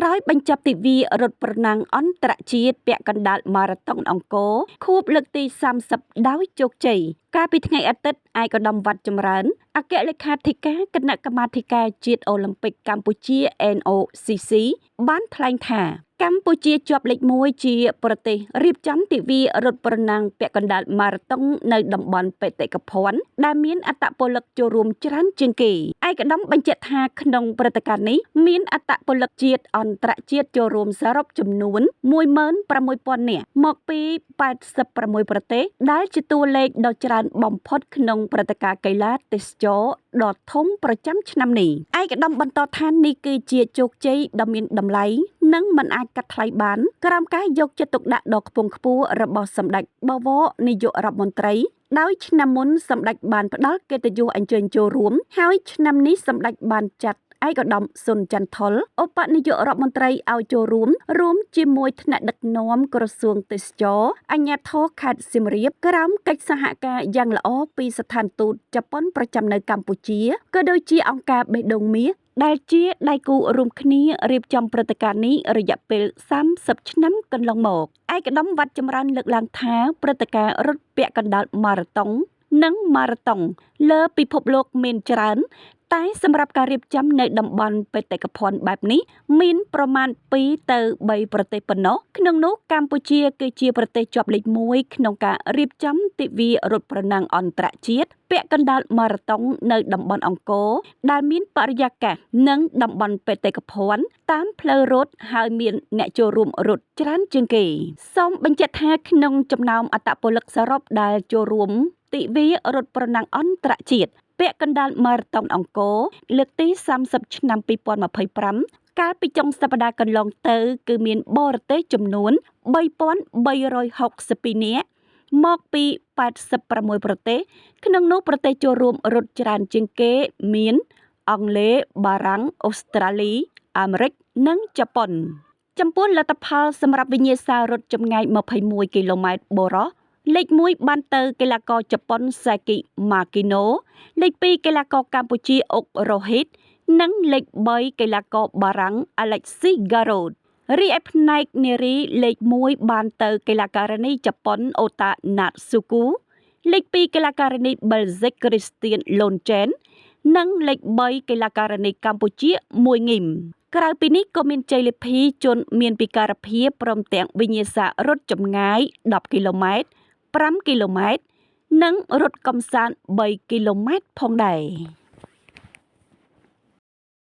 ក្រោយបញ្ចប់ទិវារត់ប្រណាំងអន្តរជាតិពាក់កណ្ដាលម៉ារ៉ាតុងអង្គរខួបលើកទី30ដោយជោគជ័យកាលពីថ្ងៃអាទិត្យឯកឧត្តមវត្តចម្រើនអគ្គលេខាធិការគណៈកម្មាធិការជាតិអូឡ িম্প ិកកម្ពុជា NOCC បានថ្លែងថាកម្ពុជាជាប់លេខ1ជាប្រទេសរៀបចំទិវារត់ប្រណាំងពាក់កណ្ដាលម៉ារ៉ាតុងនៅតំបន់បេតិកភណ្ឌដែលមានអត្តពលិកចូលរួមច្រើនជាងគេឯកឧត្តមបញ្ជាក់ថាក្នុងព្រឹត្តិការណ៍នេះមានអត្តពលិកជាតិអន្តរជាតិចូលរួមសរុបចំនួន 16,000 នាក់មកពី86ប្រទេសដែលជាតួលេខដ៏ច្រើនបំផុតក្នុងព្រឹត្តិការណ៍កីឡាទេសចរណ៍ដ៏ធំប្រចាំឆ្នាំនេះឯកឧត្តមបន្តថានេះគឺជាជោគជ័យដ៏មានតម្លៃនិងមិនអាចកាត់ថ្លៃបានក្រោមការយកចិត្តទុកដាក់ដ៏ខ្ពង់ខ្ពស់របស់សម្ដេចបវរនាយករដ្ឋមន្ត្រីដោយឆ្នាំមុនសម្ដេចបានផ្ដល់កិត្តិយសអញ្ជើញចូលរួមហើយឆ្នាំនេះសម្ដេចបានចាត់ឯកឧត្តមសុនចន្ទថុលឧបនាយករដ្ឋមន្ត្រីឲ្យចូលរួមជាមួយថ្នាក់ដឹកនាំក្រសួងទេសចរអាជ្ញាធរខេត្តសៀមរាបក្រោមកិច្ចសហការយ៉ាងល្អពីស្ថានទូតជប៉ុនប្រចាំនៅកម្ពុជាក៏ដូចជាអង្គការបេះដូងមាសដែលជាដៃគូរួមគ្នារៀបចំព្រឹត្តិការណ៍នេះរយៈពេល30ឆ្នាំកន្លងមកឯកឧត្តមវត្តចម្រើនលើកឡើងថាព្រឹត្តិការណ៍រត់ពាក់កណ្ដាលម៉ារ៉ាតុងនិងម៉ារ៉ាតុងលើពិភពលោកមានច្រើនតែសម្រាប់ការរៀបចំនៅតំបន់បេតិកភណ្ឌបែបនេះមានប្រមាណ2ទៅ3ប្រទេសប៉ុណ្ណោះក្នុងនោះកម្ពុជាគឺជាប្រទេសជាប់លេខ1ក្នុងការរៀបចំទិវារត់ប្រណាំងអន្តរជាតិពាក់កណ្ដាលម៉ារ៉ាតុងនៅតំបន់អង្គរដែលមានបរិយាកាសនិងតំបន់បេតិកភណ្ឌតាមផ្លូវរត់ហើយមានអ្នកចូលរួមរត់ច្រើនជាងគេសូមបញ្ជាក់ថាក្នុងចំណោមអត្តពលិកសរុបដែលចូលរួមទិវារត់ប្រណាំងអន្តរជាតិពាក់កណ្ដាលម៉ារ៉ាតុងអង្គរលើកទី30ឆ្នាំ2025កាលពីចុងសប្តាហ៍កន្លងទៅគឺមានបរទេសចំនួន 3,362 នាក់មកពី86ប្រទេសក្នុងនោះប្រទេសចូលរួមរត់ច្រើនជាងគេមានអង់គ្លេសបារាំងអូស្ត្រាលីអាមេរិកនិងជប៉ុនចំពោះលទ្ធផលសម្រាប់វិញ្ញាសារត់ចម្ងាយ21គីឡូម៉ែត្របុរសលេខ1បានទៅកីឡាករជប៉ុនសាគីម៉ាគីណូលេខ2កីឡាករកម្ពុជាអុករ៉ូហ៊ីតនិងលេខ3កីឡាករបារាំងអាឡិចស៊ីហ្គារ៉ូតរីឯផ្នែកនារីលេខ1បានទៅកីឡាការិនីជប៉ុនអូតាណាតស៊ូគូលេខ2កីឡាការិនីបែលហ្សិកគ្រីស្ទៀនលូនជែននិងលេខ3កីឡាការិនីកម្ពុជាមួយងីមក្រៅពីនេះក៏មានជ័យលាភីជនមានពិការភាពព្រមទាំងវិញ្ញាសារត់ចម្ងាយ10គីឡូម៉ែត្រ5គីឡូម៉ែត្រនិងរត់កម្សាន្ត3គីឡូម៉ែត្រផងដែរ